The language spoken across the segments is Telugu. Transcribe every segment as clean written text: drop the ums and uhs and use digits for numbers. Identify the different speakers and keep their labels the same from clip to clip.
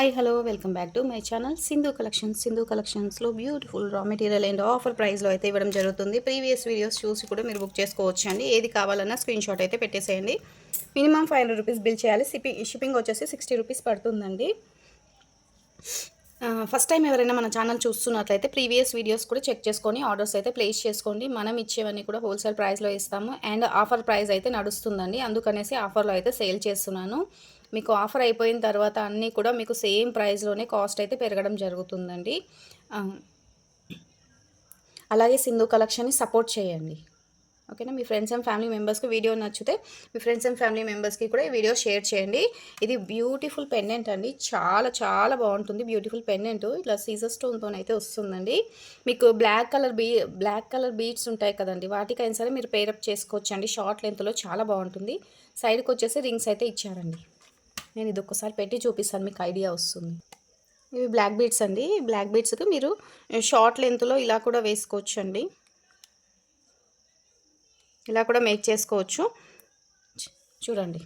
Speaker 1: Hi hello welcome back to my channel Sindhu కలెక్షన్స్లో beautiful raw material and offer ప్రైస్లో అయితే ఇవ్వడం జరుగుతుంది. ప్రీవియస్ వీడియోస్ చూసి కూడా మీరు బుక్ చేసుకోవచ్చు అండి. ఏది కావాలన్నా స్క్రీన్ షాట్ అయితే పెట్టేసేయండి. మినిమం 500 రూపీస్ బిల్ చేయాలి. షిప్పింగ్ వచ్చేసి 60 రూపీస్ పడుతుందండి. ఫస్ట్ టైం ఎవరైనా మన ఛానల్ చూస్తున్నట్లయితే ప్రీవియస్ వీడియోస్ కూడా చెక్ చేసుకొని ఆర్డర్స్ అయితే ప్లేస్ చేసుకోండి. మనం ఇచ్చేవన్నీ కూడా హోల్సేల్ ప్రైస్లో ఇస్తాము అండ్ ఆఫర్ ప్రైస్ అయితే నడుస్తుందండి. అందుకనేసి ఆఫర్లో అయితే సేల్ చేస్తున్నాను. మీకు ఆఫర్ అయిపోయిన తర్వాత అన్నీ కూడా మీకు సేమ్ ప్రైస్లోనే కాస్ట్ అయితే పెరగడం జరుగుతుందండి. అలాగే సింధు కలెక్షన్ని సపోర్ట్ చేయండి. ఓకేనా. మీ ఫ్రెండ్స్ అండ్ ఫ్యామిలీ మెంబర్స్కి వీడియో నచ్చితే మీ ఫ్రెండ్స్ అండ్ ఫ్యామిలీ మెంబర్స్కి కూడా ఈ వీడియో షేర్ చేయండి. ఇది బ్యూటిఫుల్ పెండెంట్ అండి. చాలా చాలా బాగుంటుంది. బ్యూటిఫుల్ పెండెంట్ ఇట్లా సీజర్ స్టోన్తో అయితే వస్తుందండి. మీకు బ్లాక్ కలర్ బీడ్స్ ఉంటాయి కదండి, వాటికైనా సరే మీరు పేరప్ చేసుకోవచ్చు అండి. షార్ట్ లెంత్లో చాలా బాగుంటుంది. సైడ్కి వచ్చేసి రింగ్స్ అయితే ఇచ్చారండి. నేను ఇది ఒక్కసారి పెట్టి చూపిస్తాను, మీకు ఐడియా వస్తుంది. ఇవి బ్లాక్ బీడ్స్ అండి. బ్లాక్ బీడ్స్కి మీరు షార్ట్ లెంత్లో ఇలా కూడా వేసుకోవచ్చు అండి. ఇలా కూడా మేక్ చేసుకోవచ్చు. చూడండి,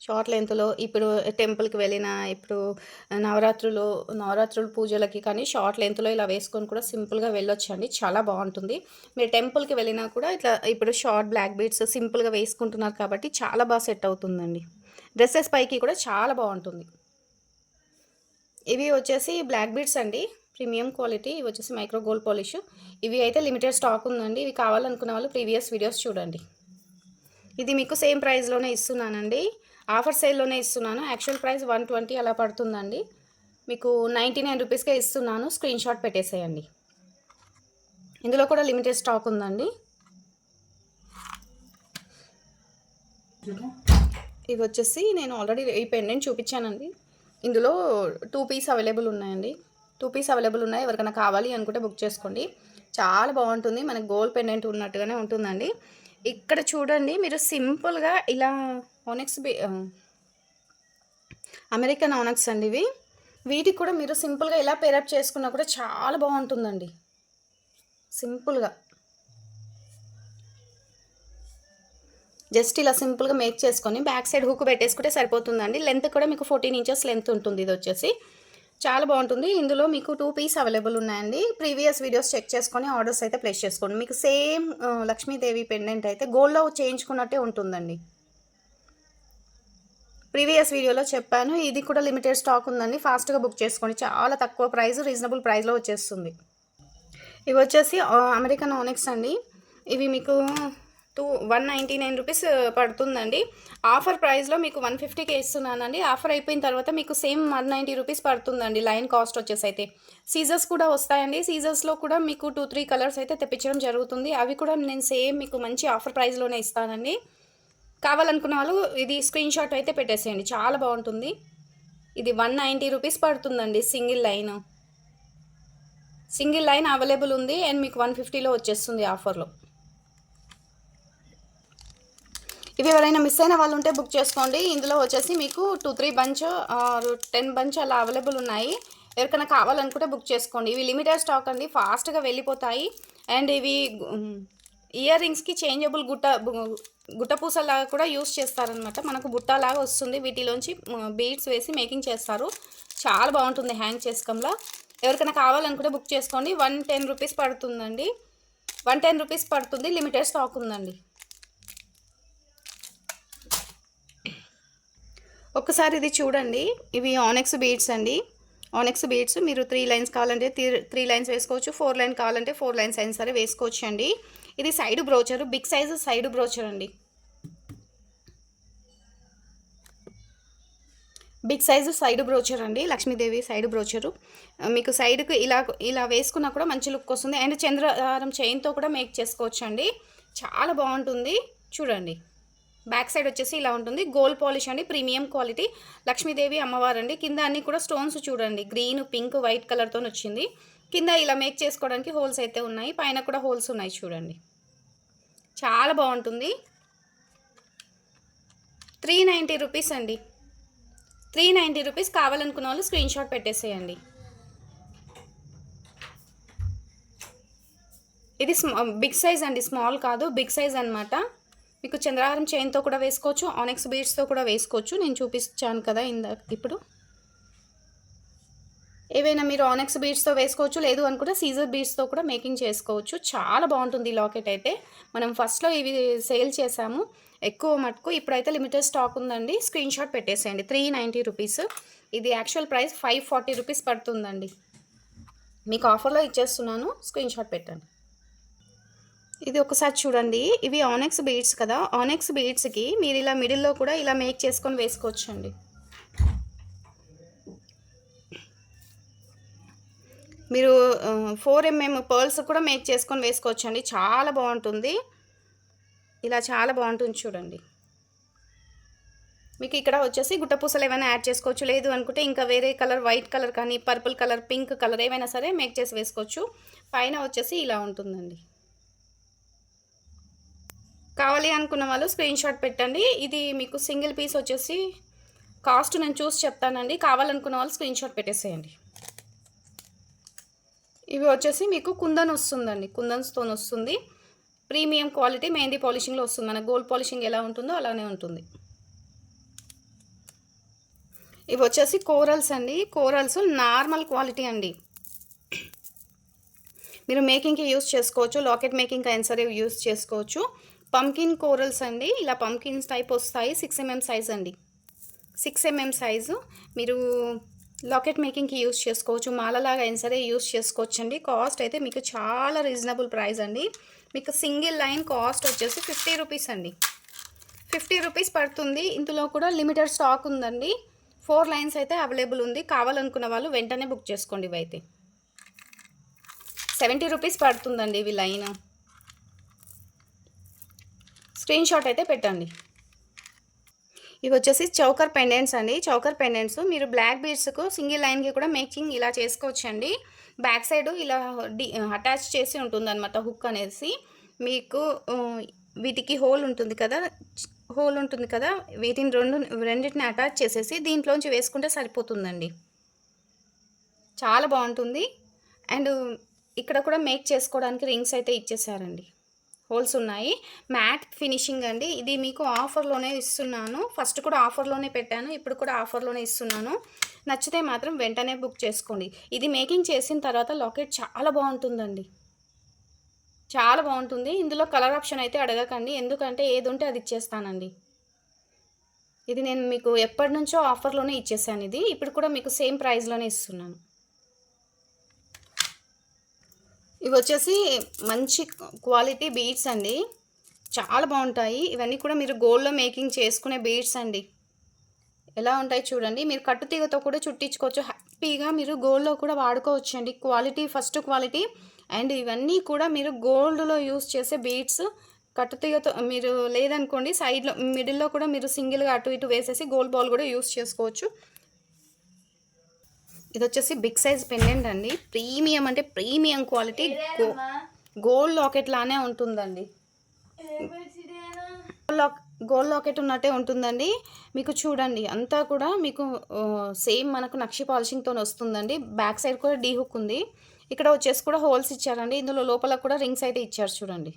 Speaker 1: షార్ట్ లెంత్లో ఇప్పుడు టెంపుల్కి వెళ్ళినా, ఇప్పుడు నవరాత్రులు పూజలకి కానీ షార్ట్ లెంత్లో ఇలా వేసుకొని కూడా సింపుల్గా వెళ్ళొచ్చండి. చాలా బాగుంటుంది. మీరు టెంపుల్కి వెళ్ళినా కూడా ఇట్లా ఇప్పుడు షార్ట్ బ్లాక్ బీడ్స్ సింపుల్గా వేసుకుంటున్నారు కాబట్టి చాలా బాగా సెట్ అవుతుందండి. డ్రెస్సెస్ పైకి కూడా చాలా బాగుంటుంది. ఇవి వచ్చేసి బ్లాక్ బీడ్స్ అండి, ప్రీమియం క్వాలిటీ. ఇవి వచ్చేసి మైక్రో గోల్డ్ పాలిష్. ఇవి అయితే లిమిటెడ్ స్టాక్ ఉందండి. ఇవి కావాలనుకున్న వాళ్ళు ప్రీవియస్ వీడియోస్ చూడండి. ఇది మీకు సేమ్ ప్రైస్లోనే ఇస్తున్నానండి. ఆఫర్ సేల్లోనే ఇస్తున్నాను. యాక్చువల్ ప్రైస్ 120 అలా పడుతుందండి. మీకు 99 రూపీస్కే ఇస్తున్నాను. స్క్రీన్ షాట్ పెట్టేసేయండి. ఇందులో కూడా లిమిటెడ్ స్టాక్ ఉందండి. ఇవి వచ్చేసి నేను ఆల్రెడీ ఈ పెండెంట్ చూపించానండి. ఇందులో 2 పీస్ అవైలబుల్ ఉన్నాయండి. 2 పీస్ అవైలబుల్ ఉన్నాయి. ఎవరికైనా కావాలి అనుకుంటే బుక్ చేసుకోండి. చాలా బాగుంటుంది. మనకి గోల్డ్ పెండెంట్ ఉన్నట్టుగానే ఉంటుందండి. ఇక్కడ చూడండి, మీరు సింపుల్గా ఇలా అమెరికన్ ఆనక్స్ అండి ఇవి. వీటికి కూడా మీరు సింపుల్గా ఇలా పేరప్ చేసుకున్నా కూడా చాలా బాగుంటుందండి. సింపుల్గా జస్ట్ ఇలా సింపుల్గా మేక్ చేసుకొని బ్యాక్ సైడ్ హుక్ పెట్టేసుకుంటే సరిపోతుందండి. లెంత్ కూడా మీకు 14 ఇంచెస్ లెంత్ ఉంటుంది. ఇది వచ్చేసి చాలా బాగుంటుంది. ఇందులో మీకు 2 పీస్ అవైలబుల్ ఉన్నాయండి. ప్రీవియస్ వీడియోస్ చెక్ చేసుకొని ఆర్డర్స్ అయితే ప్లేస్ చేసుకోండి. మీకు సేమ్ లక్ష్మీదేవి పెండెంట్ అయితే గోల్డ్లో చేయించుకున్నట్టే ఉంటుందండి. ప్రీవియస్ వీడియోలో చెప్పాను. ఇది కూడా లిమిటెడ్ స్టాక్ ఉందండి. ఫాస్ట్గా బుక్ చేసుకోండి. చాలా తక్కువ ప్రైస్, రీజనబుల్ ప్రైస్లో వచ్చేస్తుంది. ఇవి వచ్చేసి అమెరికన్ ఆనెక్స్ అండి. ఇవి మీకు 199 రూపీస్ పడుతుందండి. ఆఫర్ ప్రైస్లో మీకు 150కే ఇస్తున్నానండి. ఆఫర్ అయిపోయిన తర్వాత మీకు సేమ్ 190 రూపీస్ పడుతుందండి. లైన్ కాస్ట్ వచ్చేసి అయితే సీజర్స్ కూడా వస్తాయండి. సీజర్స్లో కూడా మీకు 2-3 కలర్స్ అయితే తెప్పించడం జరుగుతుంది. అవి కూడా నేను సేమ్ మీకు మంచి ఆఫర్ ప్రైస్లోనే ఇస్తానండి. కావాలనుకున్న వాళ్ళు ఇది స్క్రీన్ షాట్ అయితే పెట్టేసేయండి. చాలా బాగుంటుంది. ఇది 190 రూపీస్ పడుతుందండి. సింగిల్ లైన్ అవైలబుల్ ఉంది అండ్ మీకు 150లో వచ్చేస్తుంది ఆఫర్లో. ఇవి ఎవరైనా మిస్ అయిన వాళ్ళు ఉంటే బుక్ చేసుకోండి. ఇందులో వచ్చేసి మీకు 2-3 బంచ్ 10 బంచ్ అలా అవైలబుల్ ఉన్నాయి. ఎవరికైనా కావాలనుకుంటే బుక్ చేసుకోండి. ఇవి లిమిటెడ్ స్టాక్ అండి, ఫాస్ట్గా వెళ్ళిపోతాయి. అండ్ ఇవి ఇయర్ రింగ్స్కి చేంజబుల్ గుట్టపూసలాగా కూడా యూస్ చేస్తారనమాట. మనకు బుట్టలాగా వస్తుంది. వీటిలోంచి బీడ్స్ వేసి మేకింగ్ చేస్తారు. చాలా బాగుంటుంది హ్యాంగ్ చేసుకంలా. ఎవరికైనా కావాలనుకుంటే బుక్ చేసుకోండి. 110 రూపీస్ పడుతుందండి. 110 రూపీస్ పడుతుంది. లిమిటెడ్ స్టాక్ ఉందండి. ఒక్కసారి ఇది చూడండి. ఇవి ఆనెక్స్ బీడ్స్ అండి. ఆనెక్స్ బీడ్స్ మీరు 3 లైన్స్ కావాలంటే 3 లైన్స్ వేసుకోవచ్చు. 4 లైన్ కావాలంటే 4 లైన్స్ అయినా సరే వేసుకోవచ్చు అండి. ఇది side brooch, big size side brooch అండి. బిగ్ సైజు సైడ్ బ్రోచర్ అండి. Lakshmidevi side brooch. మీకు సైడ్కి ఇలా వేసుకున్నా కూడా మంచి లుక్ వస్తుంది. అండ్ చంద్రహారం చైన్తో కూడా మేక్ చేసుకోవచ్చు అండి. చాలా బాగుంటుంది. చూడండి, బ్యాక్ సైడ్ వచ్చేసి ఇలా ఉంటుంది. గోల్డ్ పాలిష్ అండి, ప్రీమియం క్వాలిటీ. లక్ష్మీదేవి అమ్మవారు అండి. కింద అన్ని కూడా స్టోన్స్ చూడండి, గ్రీన్, పింక్, వైట్ కలర్తో వచ్చింది. కింద ఇలా మేక్ చేసుకోవడానికి హోల్స్ అయితే ఉన్నాయి. పైన కూడా హోల్స్ ఉన్నాయి చూడండి. చాలా బాగుంటుంది. 390 రూపీస్ అండి. 390 రూపీస్. కావాలనుకున్న వాళ్ళు స్క్రీన్ షాట్ పెట్టేసేయండి. ఇది బిగ్ సైజ్ అండి, స్మాల్ కాదు, బిగ్ సైజ్ అనమాట. మీకు చంద్రహారం చైన్తో కూడా వేసుకోవచ్చు, ఆనెక్స్ బీడ్స్తో కూడా వేసుకోవచ్చు. నేను చూపించాను కదా ఇప్పుడు. ఏవైనా మీరు ఆనెక్స్ బీడ్స్‌తో వేసుకోవచ్చు. లేదు అనుకుంటే సీజర్ బీడ్స్‌తో కూడా మేకింగ్ చేసుకోవచ్చు. చాలా బావుంటుంది ఈ లాకెట్ అయితే. మనం ఫస్ట్‌లో ఇవి సేల్ చేసాము. ఎక్కువ మటుకు. ఇప్పుడైతే లిమిటెడ్ స్టాక్ ఉందండి. స్క్రీన్‌షాట్ పెట్టేసేయండి. 390 రూపీస్. ఇది యాక్చువల్ ప్రైస్ 540 రూపీస్ పడుతుందండి. మీకు ఆఫర్‌లో ఇచ్చేస్తున్నాను. స్క్రీన్‌షాట్ పెట్టండి. ఇది ఒకసారి చూడండి. ఇవి ఆనెక్స్ బీడ్స్ కదా! ఆనెక్స్ బీడ్స్‌కి మీరు ఇలా మిడిల్‌లో కూడా ఇలా మేక్ చేసుకొని వేసుకోవచ్చండి. మీరు 4 ఎంఎం పర్ల్స్ కూడా మేక్ చేసుకొని వేసుకోవచ్చండి. చాలా బావుంటుంది. ఇలా చాలా బావుంటుంది చూడండి. మీకు ఇక్కడ వచ్చేసి గుట్టపూసలు ఏమైనా యాడ్ చేసుకోవచ్చు. లేదు అనుకుంటే ఇంకా వేరే కలర్ వైట్ కలర్ కానీ, పర్పుల్ కలర్, పింక్ కలర్ ఏమైనా సరే మేక్ చేసి వేసుకోవచ్చు. పైన వచ్చేసి ఇలా ఉంటుందండి. కావాలి అనుకున్న వాళ్ళు స్క్రీన్‌షాట్ పెట్టండి. ఇది మీకు సింగిల్ పీస్ వచ్చేసి కాస్ట్ నేను చూసి చెప్తానండి. కావాలనుకున్న వాళ్ళు స్క్రీన్‌షాట్ పెట్టేసేయండి. ఇవి వచ్చేసి మీకు కుందన్ వస్తుందండి. కుందన్ స్టోన్ వస్తుంది. ప్రీమియం క్వాలిటీ మెహందీ పాలిషింగ్‌లో వస్తుంది. మన గోల్డ్ పాలిషింగ్ ఎలా ఉంటుందో అలానే ఉంటుంది. ఇవి వచ్చేసి కోరల్స్ అండి. కోరల్స్ నార్మల్ క్వాలిటీ అండి. మీరు మేకింగ్‌కి యూజ్ చేసుకోవచ్చు. లాకెట్ మేకింగ్‌కి అయినా సరే యూజ్ చేసుకోవచ్చు. పంకిన్ కోరల్స్ అండి. ఇలా పంకిన్స్ టైప్ వస్తాయి. 6 ఎంఎం సైజ్ అండి. 6 ఎంఎం సైజు మీరు లాకెట్ మేకింగ్‌కి యూజ్ చేసుకోవచ్చు. మాలలాగా అయినా సరే యూజ్ చేసుకోవచ్చండి. కాస్ట్ అయితే మీకు చాలా రీజనబుల్ ప్రైస్ అండి. మీకు సింగిల్ లైన్ కాస్ట్ వచ్చేసి 50 రూపీస్ అండి. 50 రూపీస్ పడుతుంది. ఇందులో కూడా లిమిటెడ్ స్టాక్ ఉందండి. 4 లైన్స్ అయితే అవైలబుల్ ఉంది. కావాలనుకున్న వాళ్ళు వెంటనే బుక్ చేసుకోండి ఇవైతే. 70 రూపీస్ పడుతుందండి ఇవి లైన్. స్క్రీన్‌షాట్ అయితే పెట్టండి. ఇవి వచ్చేసి చౌకర్ పెండెంట్స్ అండి. చౌకర్ పెండెంట్స్ మీరు బ్లాక్ బీడ్స్‌కు సింగిల్ లైన్‌కి కూడా మేకింగ్ ఇలా చేసుకోవచ్చండి. బ్యాక్ సైడ్ ఇలా అటాచ్ చేసి ఉంటుందన్నమాట హుక్ అనేసి. మీకు వీటికి హోల్ ఉంటుంది కదా! హోల్ ఉంటుంది కదా! వీటిని రెండిటిని అటాచ్ చేసేసి దీంట్లోంచి వేసుకుంటే సరిపోతుందండి. చాలా బావుంటుంది. అండ్ ఇక్కడ కూడా మేక్ చేసుకోవడానికి రింగ్స్ అయితే ఇచ్చేసారండి. హోల్స్ ఉన్నాయి. మ్యాట్ ఫినిషింగ్ అండి. ఇది మీకు ఆఫర్‌లోనే ఇస్తున్నాను. ఫస్ట్ కూడా ఆఫర్‌లోనే పెట్టాను. ఇప్పుడు కూడా ఆఫర్‌లోనే ఇస్తున్నాను. నచ్చితే మాత్రం వెంటనే బుక్ చేసుకోండి. ఇది మేకింగ్ చేసిన తర్వాత లాకెట్ చాలా బావుంటుందండి. చాలా బావుంటుంది. ఇందులో కలర్ ఆప్షన్ అయితే అడగకండి. ఎందుకంటే ఏదుంటే అది ఇచ్చేస్తానండి. ఇది నేను మీకు ఎప్పటినుంచో ఆఫర్‌లోనే ఇచ్చేసాను ఇది. ఇప్పుడు కూడా మీకు సేమ్ ప్రైస్‌లోనే ఇస్తున్నాను. ఇవొచ్చేసి మంచి క్వాలిటీ బీడ్స్ అండి. చాలా బావుంటాయి. ఇవన్నీ కూడా మీరు గోల్డ్‌లో మేకింగ్ చేసుకునే బీడ్స్ అండి. ఎలా ఉంటాయి చూడండి. మీరు కట్టుతీగతో కూడా చుట్టించుకోవచ్చు. హ్యాపీగా మీరు గోల్డ్‌లో కూడా వాడుకోవచ్చండి. క్వాలిటీ ఫస్ట్ క్వాలిటీ అండ్ ఇవన్నీ కూడా మీరు గోల్డ్‌లో యూజ్ చేసే బీడ్స్. కట్టుతీగతో మీరు లేదనుకోండి సైడ్‌లో మిడిల్‌లో కూడా మీరు సింగిల్‌గా అటు ఇటు వేసేసి గోల్డ్ బాల్ కూడా యూజ్ చేసుకోవచ్చు. ఇదొచ్చేసి బిగ్ సైజ్ పెండెంట్ అండి. ప్రీమియం అంటే premium quality go gold locket లానే ఉంటుందండి. లాక్ గోల్డ్ లాకెట్ ఉన్నట్టే ఉంటుందండి. మీకు చూడండి అంతా కూడా మీకు సేమ్ మనకు నక్షి పాలిషింగ్‌తోని వస్తుందండి. బ్యాక్ సైడ్ కూడా డీ హుక్ ఉంది. ఇక్కడ వచ్చేసి కూడా హోల్స్ ఇచ్చారండి. ఇందులో లోపల కూడా రింగ్స్ అయితే ఇచ్చారు చూడండి.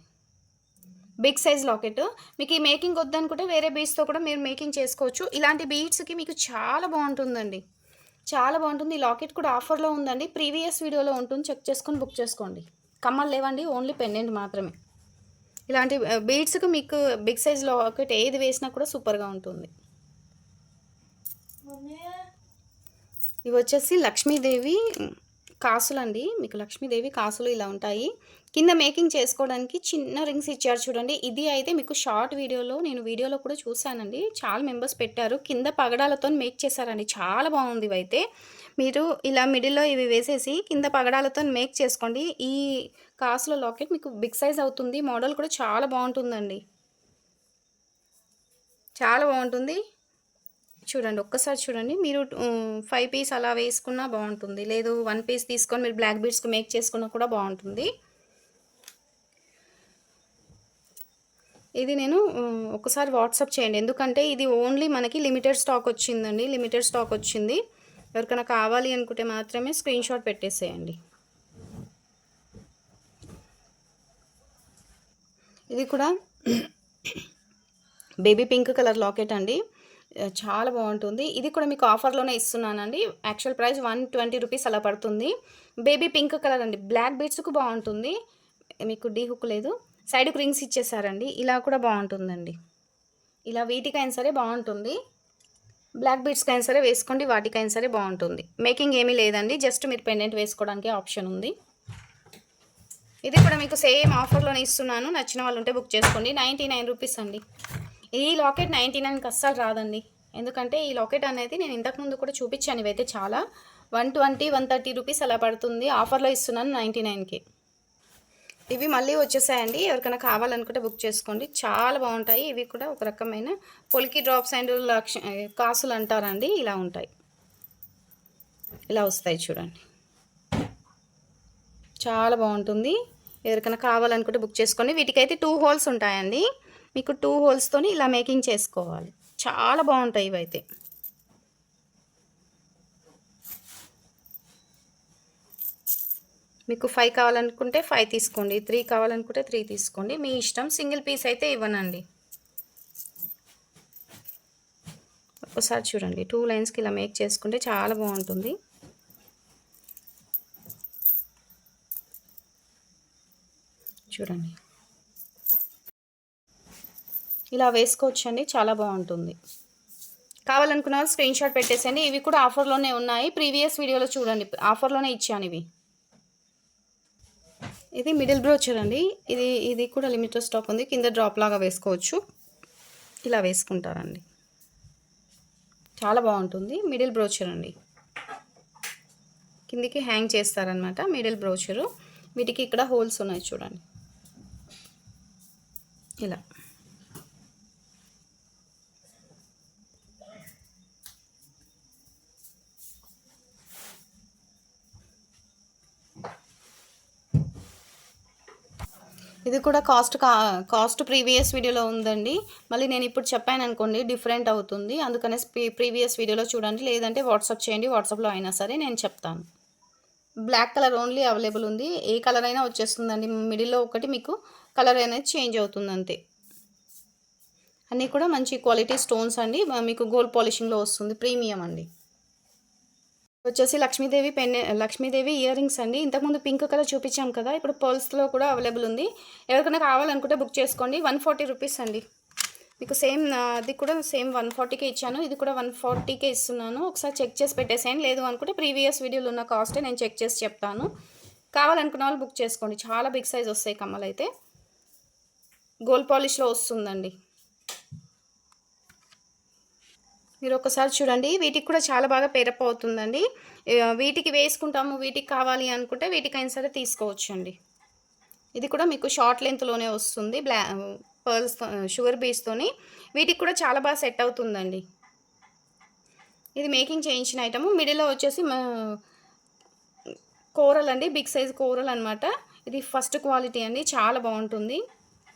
Speaker 1: Big size locket. మీకు ఈ మేకింగ్ వద్దనుకుంటే వేరే బీడ్స్‌తో కూడా మీరు మేకింగ్ చేసుకోవచ్చు. ఇలాంటి బీడ్స్‌కి మీకు చాలా బావుంటుందండి. చాలా బావుంటుంది. ఈ లాకెట్ కూడా ఆఫర్‌లో ఉందండి. ప్రీవియస్ వీడియోలో ఉంటుంది. చెక్ చేసుకొని బుక్ చేసుకోండి. కమ్మలు లేవండి. ఓన్లీ పెండెంట్ మాత్రమే. ఇలాంటి బీడ్స్‌కి మీకు బిగ్ సైజ్ లాకెట్ ఏది వేసినా కూడా సూపర్‌గా ఉంటుంది. ఇవొచ్చేసి లక్ష్మీదేవి కాసులండి. మీకు లక్ష్మీదేవి కాసులు ఇలా ఉంటాయి. కింద మేకింగ్ చేసుకోవడానికి చిన్న రింగ్స్ ఇచ్చారు చూడండి. ఇది అయితే మీకు షార్ట్ వీడియోలో నేను వీడియోలో కూడా చూసానండి. చాలా మెంబర్స్ పెట్టారు. కింద పగడాలతోని మేక్ చేశారండి. చాలా బాగుంది ఇవైతే. మీరు ఇలా మిడిల్‌లో ఇవి వేసేసి కింద పగడాలతోని మేక్ చేసుకోండి. ఈ కాసుల లాకెట్ మీకు బిగ్ సైజ్ అవుతుంది. మోడల్ కూడా చాలా బావుంటుందండి. చాలా బావుంటుంది. చూడండి. ఒక్కసారి చూడండి. మీరు 5 పీస్ అలా వేసుకున్నా బావుంటుంది. లేదు 1 పీస్ తీసుకొని మీరు బ్లాక్ బీడ్స్‌కి మేక్ చేసుకున్నా కూడా బావుంటుంది. ఇది నేను ఒక్కసారి వాట్సాప్ చేయండి. ఎందుకంటే ఇది ఓన్లీ మనకి లిమిటెడ్ స్టాక్ వచ్చిందండి. లిమిటెడ్ స్టాక్ వచ్చింది. ఎవరికైనా కావాలి అనుకుంటే మాత్రమే స్క్రీన్‌షాట్ పెట్టేసేయండి. ఇది కూడా బేబీ పింక్ కలర్ లాకెట్ అండి. చాలా బాగుంటుంది. ఇది కూడా మీకు ఆఫర్‌లోనే ఇస్తున్నానండి. యాక్చువల్ ప్రైస్ 120 రూపీస్ అలా పడుతుంది. బేబీ పింక్ కలర్ అండి. బ్లాక్ బీడ్స్‌కు బాగుంటుంది. మీకు డీ హుక్ లేదు. సైడ్‌కి రింగ్స్ ఇచ్చేసారండి. ఇలా కూడా బాగుంటుందండి. ఇలా వీటికైనా సరే బాగుంటుంది. బ్లాక్ బీడ్స్‌కైనా సరే వేసుకోండి. వాటికైనా సరే బాగుంటుంది. మేకింగ్ ఏమీ లేదండి. జస్ట్ మీరు పెండెంట్ వేసుకోవడానికి ఆప్షన్ ఉంది. ఇది కూడా మీకు సేమ్ ఆఫర్‌లోనే ఇస్తున్నాను. నచ్చిన వాళ్ళు ఉంటే బుక్ చేసుకోండి. 99 రూపీస్ అండి. ఈ లాకెట్ 99కి అస్సలు రాదండి. ఎందుకంటే ఈ లాకెట్ అనేది నేను ఇంతకుముందు కూడా చూపించాను. ఇవైతే చాలా 120, 130 రూపీస్ అలా పడుతుంది. ఆఫర్‌లో ఇస్తున్నాను 99కి. ఇవి మళ్ళీ వచ్చేసాయండి. ఎవరికైనా కావాలనుకుంటే బుక్ చేసుకోండి. చాలా బాగుంటాయి. ఇవి కూడా ఒక రకమైన పొలికి డ్రాప్స్ అండ్ కాసులు అంటారండి. ఇలా ఉంటాయి. ఇలా వస్తాయి చూడండి. చాలా బాగుంటుంది. ఎవరికైనా కావాలనుకుంటే బుక్ చేసుకోండి. వీటికైతే 2 హోల్స్ ఉంటాయండి. మీకు 2 హోల్స్తోని ఇలా మేకింగ్ చేసుకోవాలి. చాలా బాగుంటాయి ఇవైతే. మీకు 5 కావాలనుకుంటే 5 తీసుకోండి. 3 కావాలనుకుంటే 3 తీసుకోండి. మీ ఇష్టం. సింగిల్ పీస్ అయితే ఇవ్వనండి. ఒకసారి చూడండి. 2 లైన్స్‌కి ఇలా మేక్ చేసుకుంటే చాలా బాగుంటుంది. చూడండి. ఇలా వేసుకోవచ్చండి. చాలా బాగుంటుంది. కావాలనుకున్న వాళ్ళు స్క్రీన్ షాట్ పెట్టేసేయండి. ఇవి కూడా ఆఫర్‌లోనే ఉన్నాయి. ప్రీవియస్ వీడియోలో చూడండి. ఆఫర్‌లోనే ఇచ్చాను ఇవి. ఇది మిడిల్ బ్రోచర్ అండి. ఇది కూడా లిమిటెడ్ స్టాక్ ఉంది. కింద డ్రాప్ లాగా వేసుకోవచ్చు. ఇలా వేసుకుంటారండి. చాలా బాగుంటుంది. మిడిల్ బ్రోచర్ అండి. కిందికి హ్యాంగ్ చేస్తారనమాట. Middle brochure. వీటికి ఇక్కడ హోల్స్ ఉన్నాయి చూడండి. ఇలా ఇది కూడా కాస్ట్ ప్రీవియస్ వీడియోలో ఉందండి. మళ్ళీ నేను ఇప్పుడు చెప్పాను అనుకోండి డిఫరెంట్ అవుతుంది. అందుకనేసి ప్రీవియస్ వీడియోలో చూడండి. లేదంటే వాట్సాప్ చేయండి. వాట్సాప్లో అయినా సరే నేను చెప్తాను. బ్లాక్ కలర్ ఓన్లీ అవైలబుల్ ఉంది. ఏ కలర్ అయినా వచ్చేస్తుందండి. మిడిల్లో ఒకటి మీకు కలర్ అనేది చేంజ్ అవుతుంది అంతే. అన్నీ కూడా మంచి క్వాలిటీ స్టోన్స్ అండి. మీకు గోల్డ్ పాలిషింగ్లో వస్తుంది. ప్రీమియం అండి. వచ్చేసి లక్ష్మీదేవి ఇయర్ రింగ్స్ అండి. ఇంతకుముందు పింక్ కలర్ చూపించాం కదా. ఇప్పుడు పర్ల్స్లో కూడా అవైలబుల్ ఉంది. ఎవరికైనా కావాలనుకుంటే బుక్ చేసుకోండి. 140 రూపీస్ అండి. మీకు సేమ్ అది కూడా సేమ్ 140కే ఇచ్చాను. ఇది కూడా 140కే ఇస్తున్నాను. ఒకసారి చెక్ చేసి పెట్టేసేయండి. లేదు అనుకుంటే ప్రీవియస్ వీడియోలో ఉన్న కాస్టే నేను చెక్ చేసి చెప్తాను. కావాలనుకున్న వాళ్ళు బుక్ చేసుకోండి. చాలా బిగ్ సైజ్ వస్తాయి కమ్మలు అయితే. గోల్డ్ పాలిష్లో వస్తుందండి. మీరు ఒకసారి చూడండి. వీటికి కూడా చాలా బాగా పేరప్ అవుతుందండి. వీటికి వేసుకుంటాము, వీటికి కావాలి అనుకుంటే వీటికైనా సరే తీసుకోవచ్చండి. ఇది కూడా మీకు షార్ట్ లెంత్‌లోనే వస్తుంది. పర్ల్స్ షుగర్ బీడ్స్‌తోని. వీటికి కూడా చాలా బాగా సెట్ అవుతుందండి. ఇది మేకింగ్ చేయించిన ఐటము. మిడిల్‌లో వచ్చేసి కోరల్ అండి. బిగ్ సైజ్ కోరల్ అనమాట. ఇది ఫస్ట్ క్వాలిటీ అండి. చాలా బాగుంటుంది.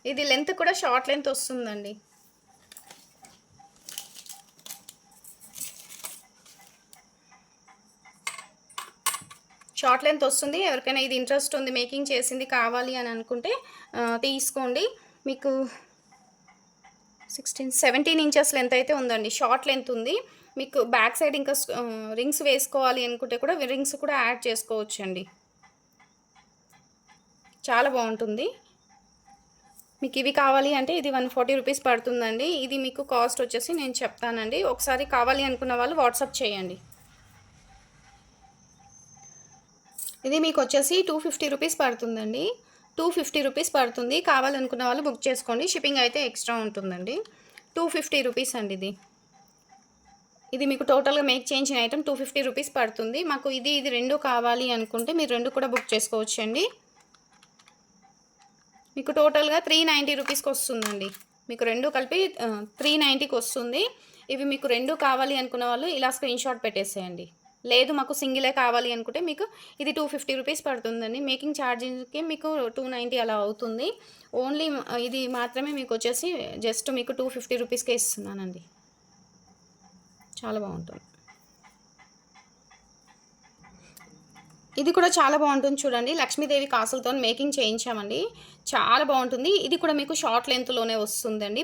Speaker 1: ఇది లెంత్ కూడా షార్ట్ లెంత్ వస్తుందండి. షార్ట్ లెంత్ వస్తుంది. ఎవరికైనా ఇది ఇంట్రెస్ట్ ఉంది, మేకింగ్ చేసింది కావాలి అని అనుకుంటే తీసుకోండి. మీకు 17 ఇంచెస్ లెంత్ అయితే ఉందండి. షార్ట్ లెంత్ ఉంది. మీకు బ్యాక్ సైడ్ ఇంకా రింగ్స్ వేసుకోవాలి అనుకుంటే కూడా రింగ్స్ కూడా యాడ్ చేసుకోవచ్చండి. చాలా బాగుంటుంది. మీకు ఇవి కావాలి అంటే ఇది 140 రూపీస్ పడుతుందండి. ఇది మీకు కాస్ట్ వచ్చేసి నేను చెప్తానండి. ఒకసారి కావాలి అనుకున్న వాళ్ళు వాట్సాప్ చేయండి. ఇది మీకు వచ్చేసి 250 రూపీస్ పడుతుందండి. 250 రూపీస్ పడుతుంది. కావాలనుకున్న వాళ్ళు బుక్ చేసుకోండి. షిప్పింగ్ అయితే ఎక్స్ట్రా ఉంటుందండి. 250 రూపీస్ అండి ఇది. ఇది మీకు టోటల్‌గా మేక్ చేయించిన ఐటెమ్ 250 రూపీస్ పడుతుంది. మాకు ఇది 2 కావాలి అనుకుంటే మీరు 2 కూడా బుక్ చేసుకోవచ్చండి. మీకు టోటల్‌గా 390 రూపీస్‌కి వస్తుందండి. మీకు 2 కలిపి 390కి వస్తుంది. ఇవి మీకు 2 కావాలి అనుకున్న వాళ్ళు ఇలా స్క్రీన్ షాట్ పెట్టేసేయండి. లేదు మాకు సింగిలే కావాలి అనుకుంటే మీకు ఇది 250 రూపీస్ పడుతుందండి. మేకింగ్ ఛార్జింగ్‌కి మీకు 290 అలా అవుతుంది. ఓన్లీ ఇది మాత్రమే మీకు వచ్చేసి జస్ట్ మీకు 250 రూపీస్‌కే ఇస్తున్నానండి. చాలా బాగుంటుంది. ఇది కూడా చాలా బాగుంటుంది చూడండి. లక్ష్మీదేవి కాసులతో మేకింగ్ చేయించామండి. చాలా బాగుంటుంది. ఇది కూడా మీకు షార్ట్ లెంత్‌లోనే వస్తుందండి.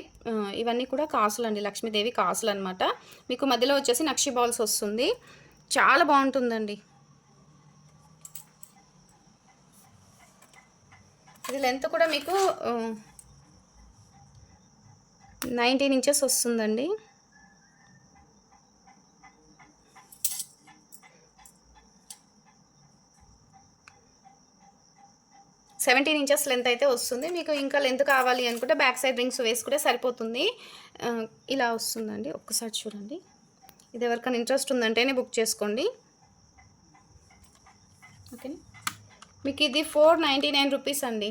Speaker 1: ఇవన్నీ కూడా కాసులండి. లక్ష్మీదేవి కాసులనమాట. మీకు మధ్యలో వచ్చేసి నక్షి బాల్స్ వస్తుంది. చాలా బాగుంటుందండి. ఇది లెంత్ కూడా మీకు 19 ఇంచెస్ వస్తుందండి. సెవెంటీన్ ఇంచెస్ లెంత్ అయితే వస్తుంది. మీకు ఇంకా లెంత్ కావాలి అనుకుంటే బ్యాక్ సైడ్ రింగ్స్ వేసుకుంటే సరిపోతుంది. ఇలా వస్తుందండి. ఒక్కసారి చూడండి. ఇది ఎవరికైనా ఇంట్రెస్ట్ ఉందంటేనే బుక్ చేసుకోండి. ఓకేనా. మీకు ఇది 499 రూపీస్ అండి.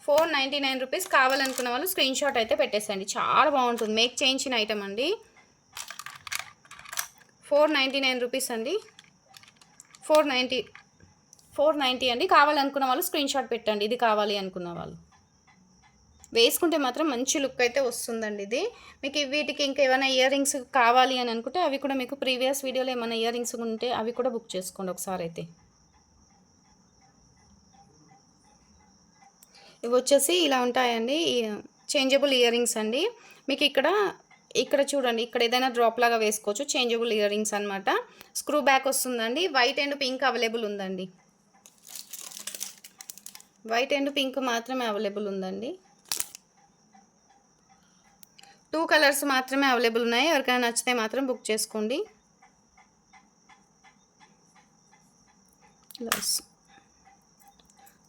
Speaker 1: 499 రూపీస్. కావాలనుకున్న వాళ్ళు స్క్రీన్ షాట్ అయితే పెట్టేసేయండి. చాలా బాగుంటుంది. మేక్ చేయించిన ఐటమ్ అండి. 499 రూపీస్ అండి. 490 అండి. కావాలనుకున్న వాళ్ళు స్క్రీన్ షాట్ పెట్టండి. ఇది కావాలి అనుకున్న వాళ్ళు. వేసుకుంటే మాత్రం మంచి లుక్ అయితే వస్తుందండి ఇది. మీకు వీటికి ఇంకా ఏమైనా ఇయర్ రింగ్స్ కావాలి అని అనుకుంటే అవి కూడా మీకు ప్రీవియస్ వీడియోలో ఏమైనా ఇయర్ రింగ్స్ ఉంటే అవి కూడా బుక్ చేసుకోండి ఒకసారి అయితే. ఇవి వచ్చేసి ఇలా ఉంటాయండి. చేంజబుల్ ఇయర్ రింగ్స్ అండి. మీకు ఇక్కడ చూడండి. ఇక్కడ ఏదైనా డ్రాప్ లాగా వేసుకోవచ్చు. చేంజబుల్ ఇయర్ రింగ్స్ అనమాట. స్క్రూ బ్యాక్ వస్తుందండి. వైట్ అండ్ పింక్ అవైలబుల్ ఉందండి. వైట్ అండ్ పింక్ మాత్రమే అవైలబుల్ ఉందండి. 2 కలర్స్ మాత్రమే అవైలబుల్ ఉన్నాయి. ఎవరికైనా నచ్చితే మాత్రం బుక్ చేసుకోండి.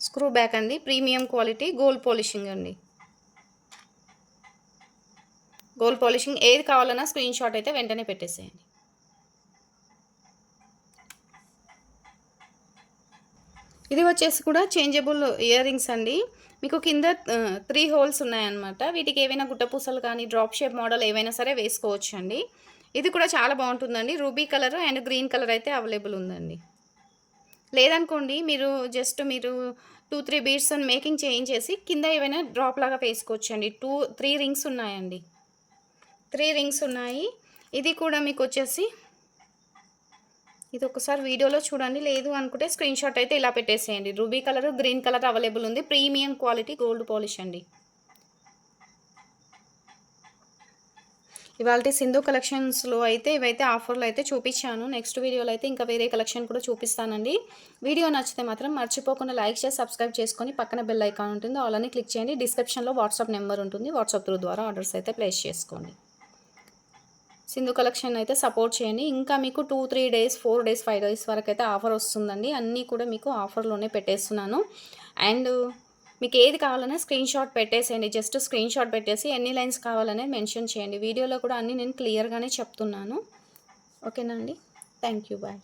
Speaker 1: స్క్రూ బ్యాక్ అండి. ప్రీమియం క్వాలిటీ గోల్డ్ పాలిషింగ్ అండి. గోల్డ్ పాలిషింగ్ ఏది కావాలన్నా స్క్రీన్ షాట్ అయితే వెంటనే పెట్టేసేయండి. ఇది వచ్చేసి కూడా చేంజబుల్ ఇయర్ రింగ్స్ అండి. మీకు కింద 3 హోల్స్ ఉన్నాయన్నమాట. వీటికి ఏవైనా గుట్టపూసలు కానీ డ్రాప్ షేప్ మోడల్ ఏవైనా సరే వేసుకోవచ్చు అండి. ఇది కూడా చాలా బాగుంటుందండి. Ruby colour and green colour అయితే అవైలబుల్ ఉందండి. లేదనుకోండి మీరు 2-3 బీడ్స్ మేకింగ్ చేయించేసి కింద ఏవైనా డ్రాప్ లాగా వేసుకోవచ్చు అండి. 3 రింగ్స్ ఉన్నాయండి. 3 రింగ్స్ ఉన్నాయి. ఇది కూడా మీకు వచ్చేసి ఇది ఒకసారి వీడియోలో చూడండి. లేదు అనుకుంటే స్క్రీన్ షాట్ అయితే ఇలా పెట్టేసేయండి. Ruby colour, green colour available ఉంది. ప్రీమియం క్వాలిటీ గోల్డ్ పాలిష్ అండి. ఇవాల్టి సింధు కలెక్షన్స్లో అయితే ఇవైతే ఆఫర్లు అయితే చూపించాను. నెక్స్ట్ వీడియోలో అయితే ఇంకా వేరే కలెక్షన్ కూడా చూపిస్తానండి. వీడియో నచ్చితే మాత్రం మర్చిపోకుండా లైక్ చేసి సబ్స్క్రైబ్ చేసుకొని పక్కన బెల్ ఐకాన్ ఉంటుంది. అలానే క్లిక్ చేయండి. డిస్క్రిప్షన్లో వాట్సాప్ నెంబర్ ఉంటుంది. వాట్సాప్ త్రూ ద్వారా ఆర్డర్స్ అయితే ప్లేస్ చేసుకోండి. సింధు కలెక్షన్ అయితే సపోర్ట్ చేయండి. ఇంకా మీకు 2-3 డేస్, 4 డేస్, 5 డేస్ వరకు అయితే ఆఫర్ వస్తుందండి. అన్నీ కూడా మీకు ఆఫర్లోనే పెట్టేస్తున్నాను. అండ్ మీకు ఏది కావాలన్నా స్క్రీన్ షాట్ పెట్టేసేయండి. జస్ట్ స్క్రీన్ షాట్ పెట్టేసి ఎన్ని లైన్స్ కావాలనేది మెన్షన్ చేయండి. వీడియోలో కూడా అన్నీ నేను క్లియర్గానే చెప్తున్నాను. ఓకేనా అండి. Thank you. బాయ్.